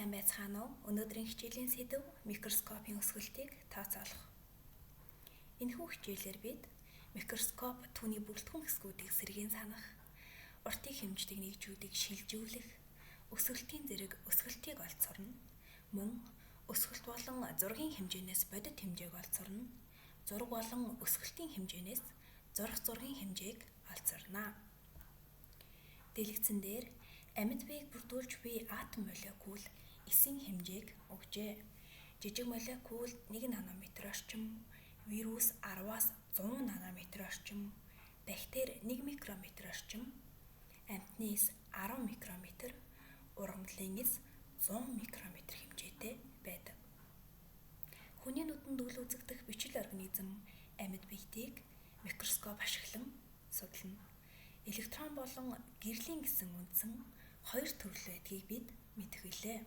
Сайн байцгаана уу? Өнөөдрийн хичээлийн сэдэв микроскопын өсгөлтийг тооцоолох. Энэхүү хичээлээр бид микроскоп түүний бүрэлдэхүүн хэсгүүдийг сэргээн санах, уртын хэмждэг нэгжүүдийг шилжүүлэх, өсгөлтийн зэрэг өсгөлтийг олж сурна. Мөн өсгөлт болон зургийн хэмжээнээс бодит хэмжээг олж сурна. Зураг болон өсгөлтийн хэмжээнээс зургийн хэмжээг олж сурна. Дэлгэцэн дээр амьд биеийг бүрдүүлж буй атом молекул эсийн хэмжээг өгжээ. Жижиг молекул 1 нанометр орчим, вирус 10-аас 100 нанометр орчим, бактери 1 микрометр орчим, амьтны эс 10 микрометр, ургамлын эс 100 микрометр хэмжээтэй байдаг. Хүний нүдэнд үл үзэгдэх бичил организм амьд биетийг микроскоп ашиглан судлана. Электрон болон гэрлийн гэсэн үндсэн 2 төрөл байдгийг бид мэдэх билээ.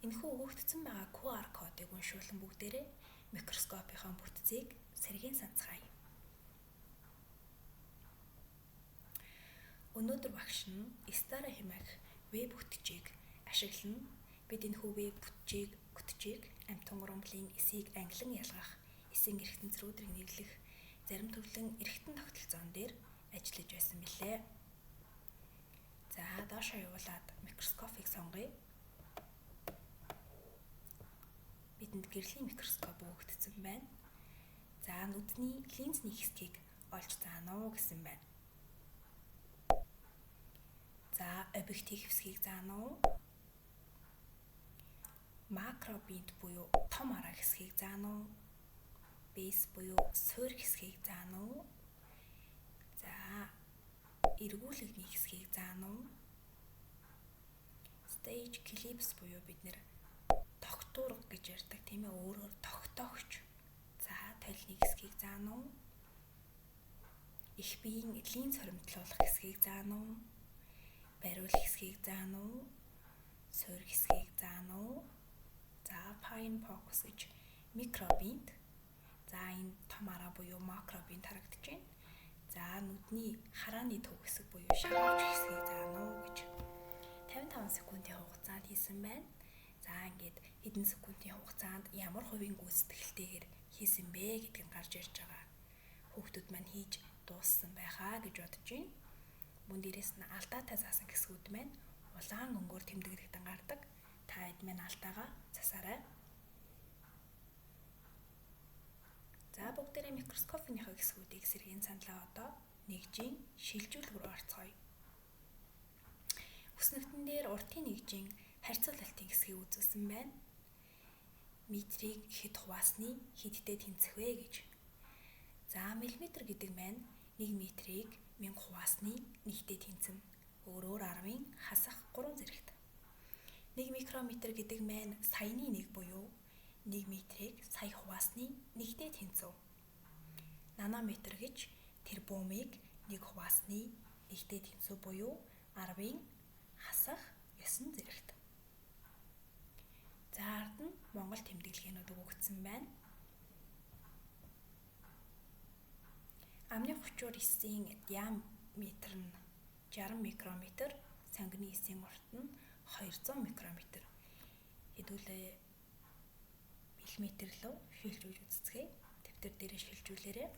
Энэхүү өгөгдсөн байгаа QR кодыг уншуулан бүгдээрээ микроскопынхаа бүтцийг сэргээн санацгаая. Өнөөдөр багш нь Stara хэмээх веб бүтчийг ашиглан бид энэхүү веб бүтчийг амьтан ургамлын эсийг ангилан ялгах, эсийн эргэтэнцрүүдийг нэрлэх, зарим төрлийн эргэтэн тогтолцоон дээр ажиллаж байсан билээ. За доошоо явуулаад микроскопыг сонгоё. Бидэнд гэрлийн микроскоп өгөгдсөн байна. За нүдний линзний хэсгийг олж заана уу гэсэн байна. За объектив хэсгийг заана уу? Макробинт буюу том арга хэсгийг заана уу? Бейс буюу суурь хэсгийг заана уу? За эргүүлэгний хэсгийг заана уу? Stage clips буюу бид нэр тогтуурга гэж ярьдаг тийм ээ, өөрөөр тогтоогч. За толны хэсгийг заана уу? Их биеийн линз хоримтлуулах хэсгийг заана уу? Бариулах хэсгийг заана уу? Суурь хэсгийг заана уу? За fine focus гэж микробинт. За энэ том арга буюу макробинт харагдаж байна. За нүдний харааны төв хэсэг буюу шавууч хэсгийг заана уу гэж 55 секундын хугацаанд хийсэн байна. За ингээд хэдэн секундын хугацаанд ямар хувийн гүйцэтгэлтэйгээр хийсэн бэ гэдг нь гарч ирж байгаа. Хүүхдүүд маань хийж дууссан байхаа гэж бодож байна. Мөн дээрээс нь алдаатай заасан хэсгүүд маань улаан өнгөөр тэмдэглэгдэн гардаг. Та хэд маань алдаагаа засаарай. За бүгдээрээ микроскопынхаа хэсгүүдийг сэргээн саналаа. Одоо нэгжийн шилжүүлэг рүү орцгоё. Үснэгтэн дээр уртын нэгжийн харьцуулалтын хэсгийг үзүүлсэн байна. Метрийг хэд хуваасны хэдтэй тэнцэх вэ гэж. За миллиметр гэдэг маань 1 метрийг 1000 хуваасны нэгтэй тэнцэн. Өөрөөр 10-ын хасах 3 зэрэгт. 1 микрометр гэдэг маань саяны 1 буюу 1 метрийг сая хуваасны нэгтэй тэнцэв. Нанометр гэж тэр бөмбөгийг 1 хуваасны нэгтэй тэнцэв буюу 10-ын хасах 9 зэрэгт. За ард нь Монгол тэмдэглэгээнүүд өгөгдсөн байна. Амны хувчуур эсийн диаметр нь 60 микрометр, сонгины эсийн урт нь 200 микрометр. Хэдүүлээ миллиметр лөө шилжүүлж үзцгээе. Дэвтэр дээрээ шилжүүлээрэй.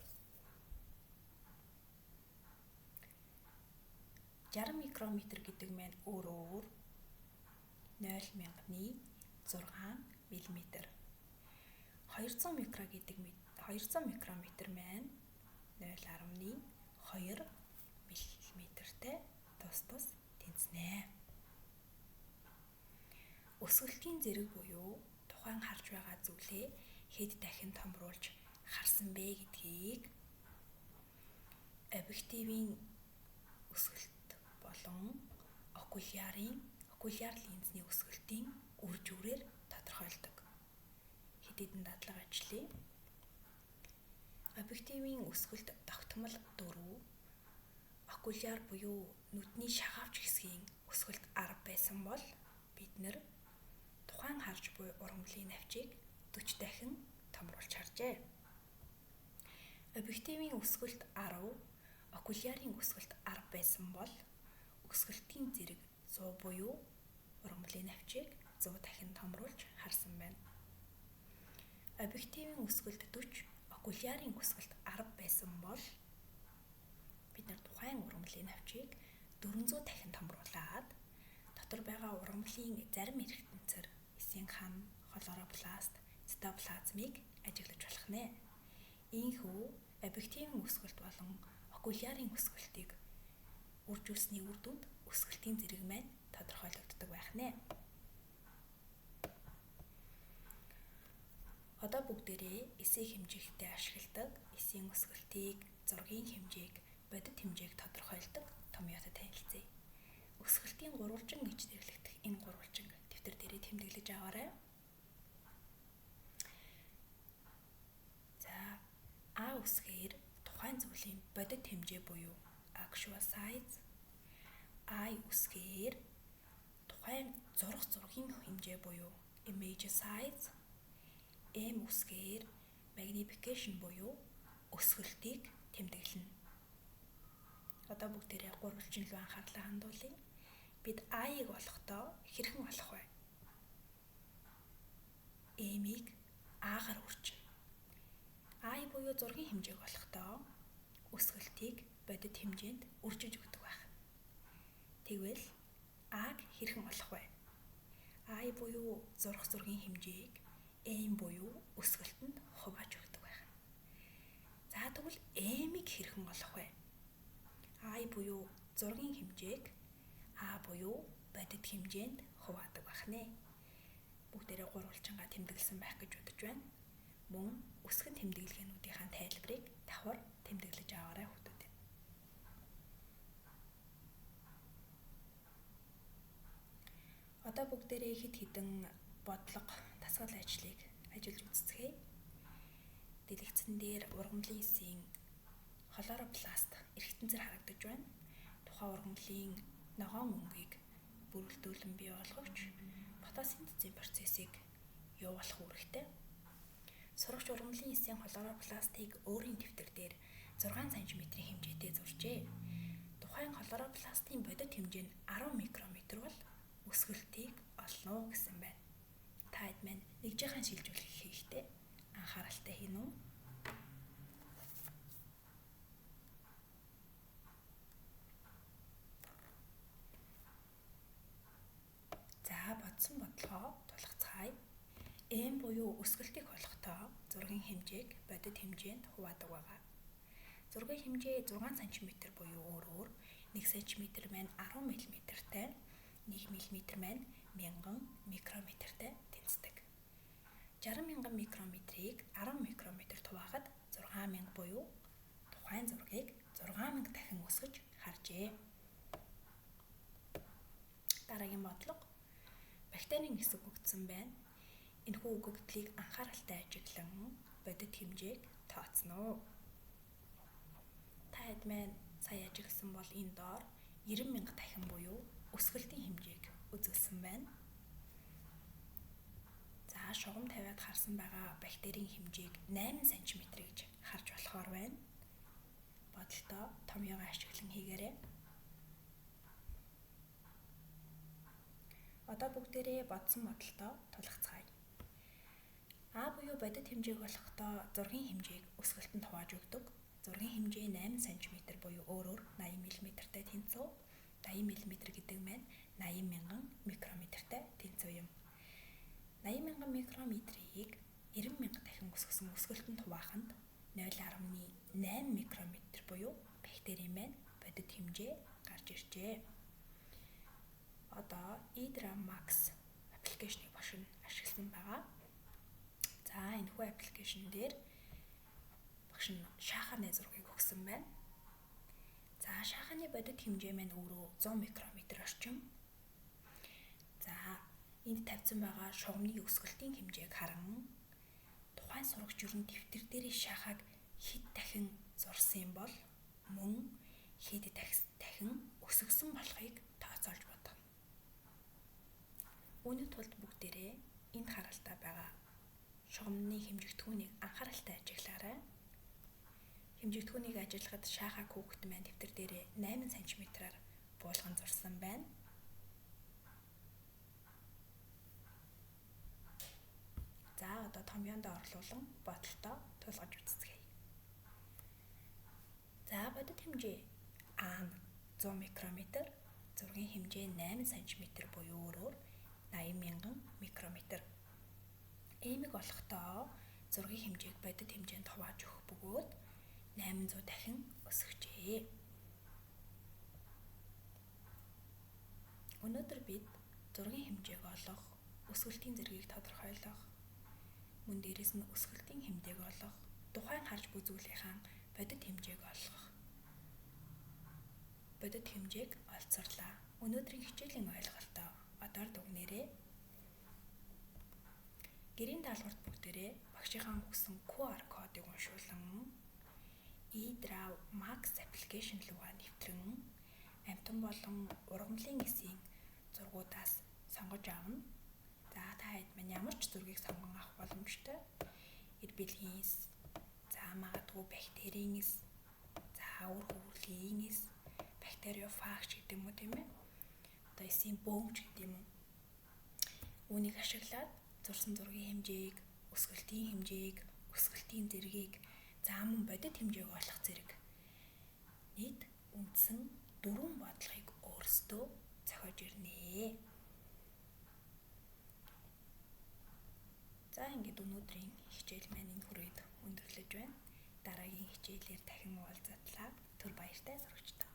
60 микрометр гэдэг маань өөрөөр 0.000-ны 6 мм. 200 микрометр маань 0.2 мм-тэй тус тэнцэнэ. Өсгөлтийн зэрэг буюу тухайн харж байгаа зүйлээ хэд дахин томруулж харсан бэ гэдгийг объективын өсгөлт болон окуляр линзний өсгөлтийн үр жүүрээр тодорхойлдог. Хэдийдэн дадлага ажиллая. Объективын өсгөлт тогтмол 4, окуляр буюу нүдний шахавч хэсгийн өсгөлт 10 байсан бол бид нэр тухайн харж буй ургамлын навчийг 40 дахин томруулж харжээ. Объективын өсгөлт 10, окулярын өсгөлт 10 байсан бол өсгөлтийн зэрэг 100 буюу ургамлын навчийг 100 дахин томруулж харсан байна. Объективын өсгөлт 40, окулярын өсгөлт 10 байсан бол бид нар тухайн ургамлын навчийг 400 дахин томруулад дотор байгаа ургамлын зарим эргэтэнцэр эсийн хан, хлоропласт, цитоплазмыг ажиглаж болох нэ. Ийхүү объективын өсгөлт болон окулярын өсгөлтийг үржүүлсний үр дүнд өсгөлтийн зэрэг маань тодорхойлогддог байх нэ. Одоо бүгдээрээ эсийн хэмжээтэй ашигладаг эсийн өсгөлтийг, зургийн хэмжээг, бодит хэмжээг тодорхойлдог томьёотой танилцъя. Өсгөлтийн гурвалжин гэж нэрлэгдэх энэ гурвалжин дэвтэр дээрээ тэмдэглэж аваарай. За, А үсгээр тухайн зүйлийн бодит хэмжээ буюу actual size, I үсгээр тухайн зургийн хэмжээ буюу image size, M үсгээр magnification буюу өсгөлтийг тэмдэглэнэ. Одоо бүгдээрээ гурвалжин руу анхаарлаа хандуулъя. Бид I-ыг олохдоо хэрхэн олох вэ? M-ийг A-гаар үржинэ. I буюу зургийн хэмжээг олохдоо өсгөлтийг бодит хэмжээнд үржиж өгдөг байх. Тэгвэл A-г хэрхэн олох вэ? I буюу зургийн хэмжээг M буюу өсгөлтөнд хувааж өгдөг байх. За тэгвэл M-ийг хэрхэн олох вэ? I буюу зургийн хэмжээг A буюу бодит хэмжээнд хуваадаг байх нэ. Бүгдээрээ гурвалжингаа тэмдэглэсэн байх гэж бодож байна. Мөн өсгөн тэмдэглэгээнүүдийн тайлбарыг давхар тэмдэглэж аваарай хүүхдүүд. Одоо бүгдээрээ хэд хэдэн бодлого, дасгал ажлыг ажиллаж үзцгээе. Дэлгэцэн дээр ургамлын эсийн хлоропласт эргэтэнцэр харагдаж байна. Тухайн ургамлын ногоон өнгийг бүрэлдүүлэн бий болгогч фотосинтезийн процессыг явуулах үүрэгтэй. Сурагч ургамлын эсийн хлоропластыг өөрийн дэвтэр дээр 6 см-ийн хэмжээтэй зуржээ. Тухайн хлоропластын бодит хэмжээ нь 10 микрометр бол өсгөлтийг олно гэсэн байна. Та хэд маань нэгжийнхэн шилжүүлэх хийхдээ анхааралтай хийнэ үү? За, бодсон бодлогоо тулгацгаая. M буюу өсгөлтийг олохдоо зургийн хэмжээг бодит хэмжээнд хуваадаг байгаа. Зургийн хэмжээ 6 см буюу өөрөөр 1 см маань 10 мм-тай, 1 мм маань 1000 микрометртэй тэнцдэг. 60,000 микрометрийг 10 микрометрт хуваахад 6,000 буюу тухайн зургийг 6,000 дахин өсгөж харжээ. Дараагийн бодлого. Бактерийн хэсэг өгөгдсөн байна. Энэхүү өгөгдлийг анхааралтай ажиглан бодит хэмжээг тооцно. Та хэд маань сая ажигласан бол энэ доор 90,000 дахин буюу өсгөлтийн хэмжээг үзүүлсэн байна. За, шугам тавиад харсан байгаа бактерийн хэмжээг 8 см гэж харж болохоор байна. Бодолтоо томьёогоо ашиглан хийгээрэй. Одоо бүгдээрээ бодсон бодолтоо тулгацгаая. А буюу бодит хэмжээг олохдоо зургийн хэмжээг өсгөлтөнд хувааж өгдөг. Зургийн хэмжээ 8 см буюу өөрөөр 80 мм-тай тэнцүү. 80 мм гэдэг маань 80,000 микрометртэй тэнцүү юм. 80,000 микрометрийг 90,000 дахин өсгсөн өсгөлтөнд хувааханд 0.8 микрометр буюу бактерийн маань бодит хэмжээ гарч иржээ. Одоо eDraMax аппликейшнийг бошин ашигласан байгаа. За, энэхүү аппликейшн дээр багш нь шаханы зургийг өгсөн байна. За, шаханы бодит хэмжээ маань өөрөө 100 микрометр орчим. За, энд тавьсан байгаа шугамны өсгөлтийн хэмжээг харан тухайн сурагч ер нь дэвтэр дээрээ шахаг хэд дахин зурсан бол мөн хэд дахин өсгсөн болохыг тооцоолж бодно. Үүний тулд бүгдээрээ энд харалтай байгаа шугамны хэмжигдэхүүнийг анхааралтай ажиглаарай. Хэмжигдэхүүнийг ажиллахад шахаг хүүхэд маань дэвтэр дээрээ 8 см-аар буулган зурсан байна. томьёонд орлуулан бодолтоо тулгаж үзцгээе. За бодит хэмжээ А нь 100 микрометр, зургийн хэмжээ 8 см буюу өөрөөр 80,000 микрометр. Эмийг олохдоо зургийн хэмжээг бодит хэмжээнд хувааж өгөх бөгөөд 800 дахин өсгөжээ. Өнөөдөр бид зургийн хэмжээг олох, өсгөлтийн зэргийг тодорхойлох, мөн дээрэс нь өсгөлтийн хэмжээг олох, тухайн харж буй зүйлийнхаа бодит хэмжээг олох, бодит хэмжээг олцорлаа. Өнөөдрийн хичээлийн ойлголтоо одоор дүгнээрэй. Гэрийн даалгаварт бүгдээрээ багшийнхаа өгсөн QR кодыг уншуулан eDraw Max application руугаа нэвтрэн амтан болон ургамлын эсийн зургуудаас сонгож авна. За та хэд мань ямар ч зургийг сонгон авах боломжтой. Эрбэлгийн эс, за магадгүй бактерийн эс, за үр хөврөлийн эс, бактериофаг гэдэг юм уу тийм ээ. Одоо эсийн бөөгч гэдэг юм уу. Үүнийг ашиглаад зурсан зургийн хэмжээг, өсгөлтийн хэмжээг, өсгөлтийн зэргийг, за мөн бодит хэмжээг олох зэрэг нийт үндсэн 4 бодлогыг өөрсдөө зохиож ирнэ. За ингээд өнөөдрийн хичээл маань энэ хүрээд өндөрлөж байна. Дараагийн хичээлээр дахин уулзтлаа. Түр баяртай сурагчдаа.